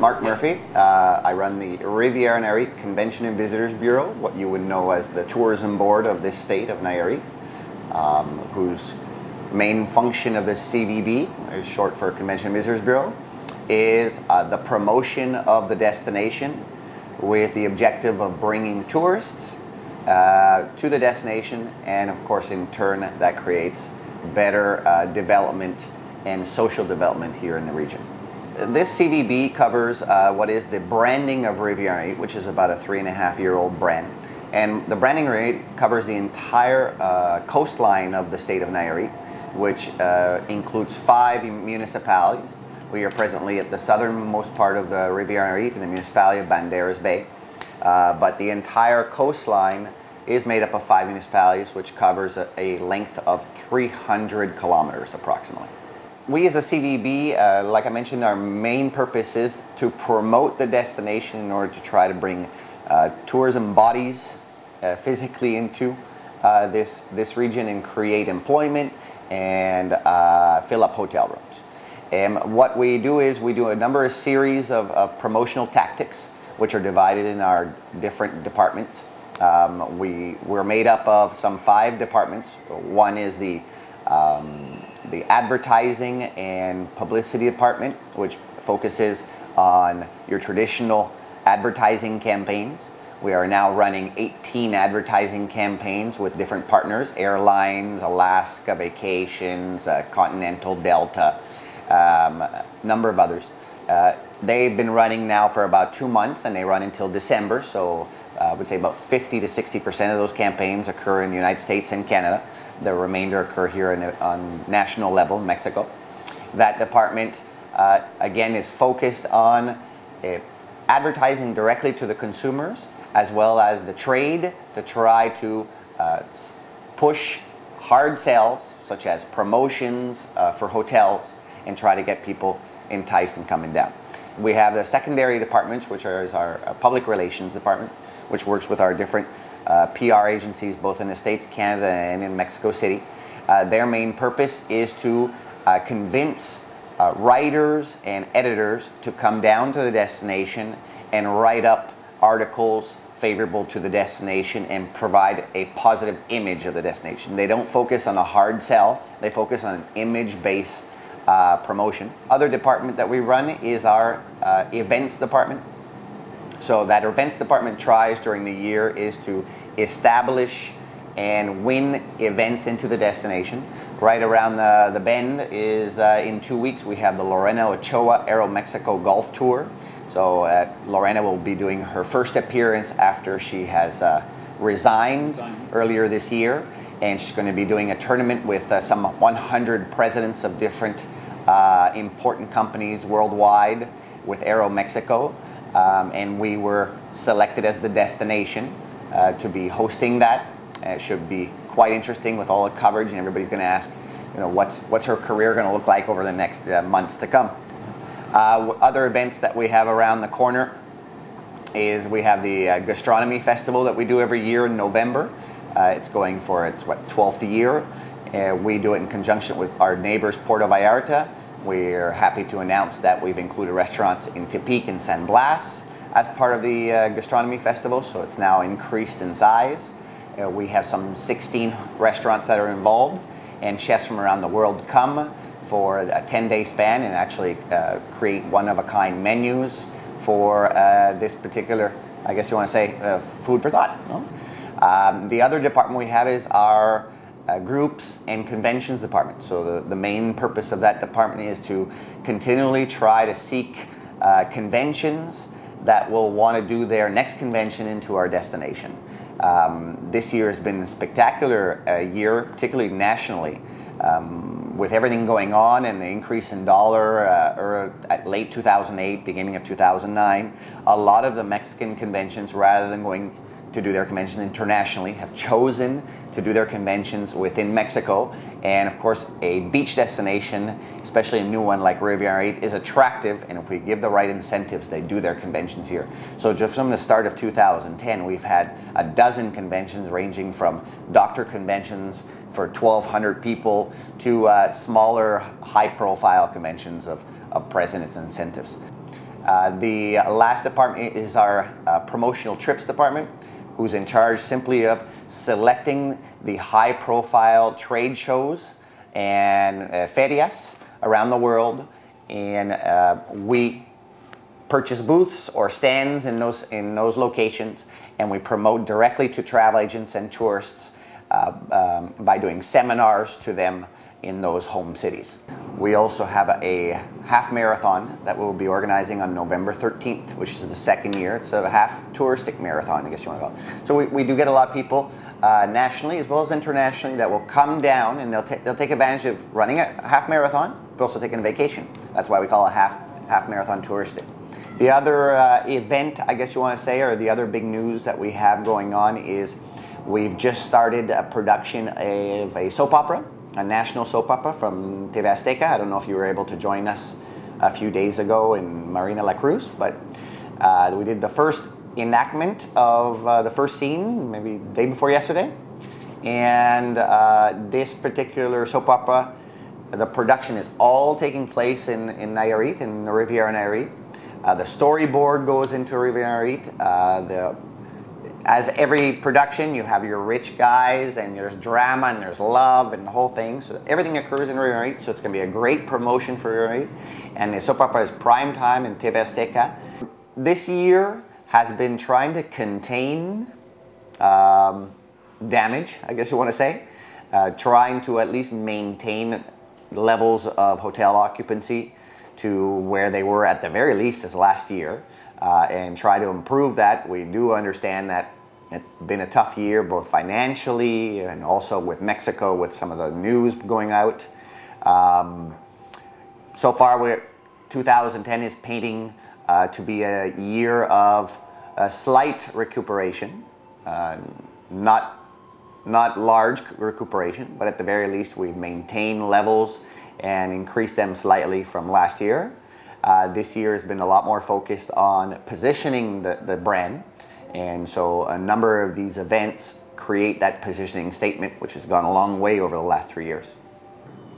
Mark Murphy. I run the Riviera Nayarit Convention and Visitors Bureau, what you would know as the tourism board of this state of Nayarit, whose main function of the CVB, is short for Convention and Visitors Bureau, is the promotion of the destination with the objective of bringing tourists to the destination, and of course in turn that creates better development and social development here in the region. This CVB covers what is the branding of Riviera Nayarit, which is about a 3.5-year-old brand. And the branding rate covers the entire coastline of the state of Nayarit, which includes 5 municipalities. We are presently at the southernmost part of the Riviera Nayarit in the municipality of Banderas Bay. But the entire coastline is made up of 5 municipalities, which covers a length of 300 kilometers approximately. We as a CVB, like I mentioned, our main purpose is to promote the destination in order to try to bring tourism bodies physically into this region and create employment and fill up hotel rooms. And what we do is we do a number of series of promotional tactics, which are divided in our different departments. We're made up of some 5 departments. One is the advertising and publicity department, which focuses on your traditional advertising campaigns. We are now running 18 advertising campaigns with different partners: airlines, Alaska Vacations, Continental Delta, number of others. They've been running now for about 2 months, and they run until December. So I would say about 50 to 60% of those campaigns occur in the United States and Canada. The remainder occur here on national level in Mexico. That department, again, is focused on advertising directly to the consumers, as well as the trade, to try to push hard sales, such as promotions for hotels, and try to get people enticed and coming down. We have the secondary departments, which is our public relations department, which works with our different PR agencies, both in the States, Canada, and in Mexico City. Their main purpose is to convince writers and editors to come down to the destination and write up articles favorable to the destination and provide a positive image of the destination. They don't focus on a hard sell, they focus on an image-based promotion. Other department that we run is our events department. So that events department tries during the year is to establish and win events into the destination. Right around the bend is in 2 weeks we have the Lorena Ochoa Aeromexico Golf Tour. So Lorena will be doing her first appearance after she has resigned earlier this year, and she's going to be doing a tournament with some 100 presidents of different important companies worldwide with Aeromexico. And we were selected as the destination to be hosting that. It should be quite interesting with all the coverage, and everybody's going to ask, you know, what's her career going to look like over the next months to come. Other events that we have around the corner is we have the Gastronomy Festival that we do every year in November. It's going for its 12th year. We do it in conjunction with our neighbors Puerto Vallarta. We're happy to announce that we've included restaurants in Tepic and San Blas as part of the Gastronomy Festival, so it's now increased in size. We have some 16 restaurants that are involved, and chefs from around the world come for a 10-day span and actually create one-of-a-kind menus for this particular, I guess you want to say, food for thought. No? The other department we have is our groups and conventions department. So the main purpose of that department is to continually try to seek conventions that will want to do their next convention into our destination. This year has been a spectacular year, particularly nationally. With everything going on and the increase in dollar at late 2008, beginning of 2009, a lot of the Mexican conventions, rather than going to do their convention internationally, have chosen to do their conventions within Mexico. And of course, a beach destination, especially a new one like Riviera Nayarit, is attractive, and if we give the right incentives, they do their conventions here. So just from the start of 2010, we've had a dozen conventions ranging from doctor conventions for 1,200 people to smaller, high-profile conventions of presidents and incentives. The last department is our promotional trips department, who's in charge simply of selecting the high-profile trade shows and ferias around the world, and we purchase booths or stands in those locations, and we promote directly to travel agents and tourists by doing seminars to them in those home cities. We also have a half marathon that we'll be organizing on November 13th, which is the second year. It's a half touristic marathon, I guess you want to call it. So we do get a lot of people nationally as well as internationally that will come down, and they'll take advantage of running a half marathon, but also taking a vacation. That's why we call it half marathon touristic. The other event, I guess you want to say, or the other big news that we have going on is we've just started a production of a soap opera, a national soap opera from TV Azteca. I don't know if you were able to join us a few days ago in Marina La Cruz, but we did the first enactment of the first scene, maybe the day before yesterday. And this particular soap opera, the production is all taking place in Nayarit, in the Riviera Nayarit. The storyboard goes into Riviera Nayarit. As every production, you have your rich guys, and there's drama, and there's love, and the whole thing. So everything occurs in Riviera Nayarit, so it's going to be a great promotion for Riviera Nayarit. And the soap opera is prime time in TV Azteca. This year has been trying to contain damage, I guess you want to say. Trying to at least maintain levels of hotel occupancy to where they were at the very least as last year, and try to improve that. We do understand that it's been a tough year, both financially and also with Mexico, with some of the news going out. So far, 2010 is painting to be a year of a slight recuperation, not large recuperation, but at the very least we've maintained levels and increased them slightly from last year. This year has been a lot more focused on positioning the brand, and so a number of these events create that positioning statement, which has gone a long way over the last 3 years.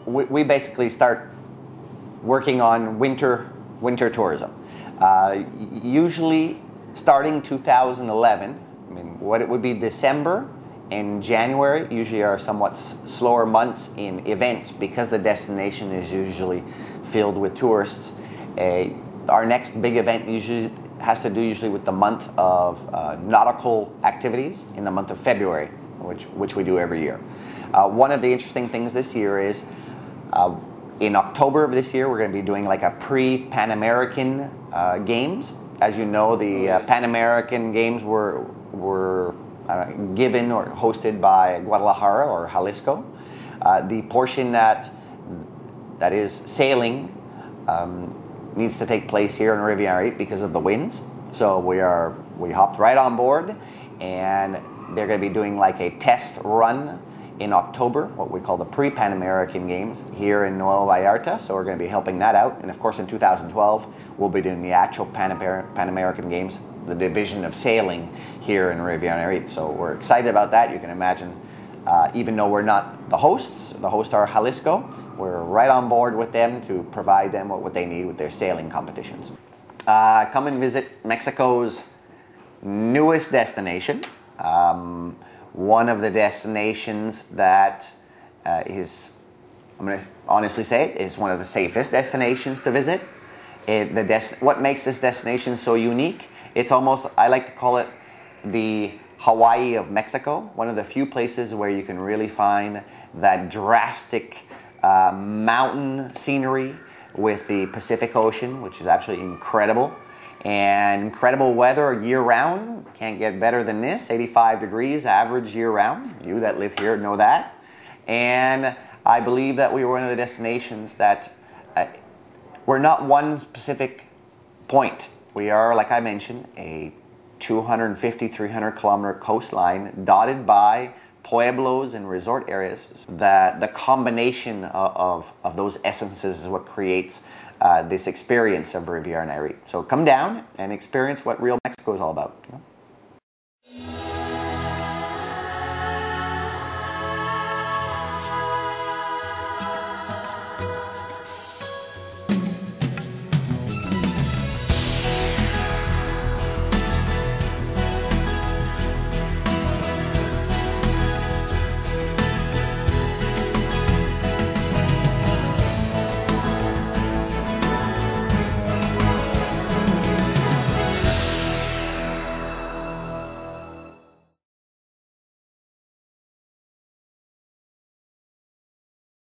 We basically start working on winter tourism. Usually starting 2011, I mean, what it would be December and January usually are somewhat slower months in events because the destination is usually filled with tourists. Our next big event usually has to do with the month of nautical activities in the month of February, which we do every year. One of the interesting things this year is in October of this year we're going to be doing like a pre-Pan American Games. As you know, the Pan American Games were given or hosted by Guadalajara or Jalisco. The portion that is sailing needs to take place here in Riviera because of the winds. So we hopped right on board, and they're going to be doing like a test run in October, what we call the pre-Pan American Games here in Nuevo Vallarta. So we're going to be helping that out. And of course in 2012, we'll be doing the actual Pan American Games, the division of sailing here in Riviera Nayarit. So we're excited about that. You can imagine, even though we're not the hosts are Jalisco, we're right on board with them to provide them what they need with their sailing competitions. Come and visit Mexico's newest destination. One of the destinations that is, I'm going to honestly say it, is one of the safest destinations to visit. What makes this destination so unique? It's almost, I like to call it the Hawaii of Mexico. One of the few places where you can really find that drastic mountain scenery with the Pacific Ocean, which is absolutely incredible. And incredible weather year-round. Can't get better than this. 85 degrees average year-round. You that live here know that. And I believe that we were one of the destinations that we're not one specific point. We are, like I mentioned, a 250, 300 kilometer coastline dotted by pueblos and resort areas. That the combination of those essences is what creates this experience of Riviera Nayarit. So come down and experience what real Mexico is all about.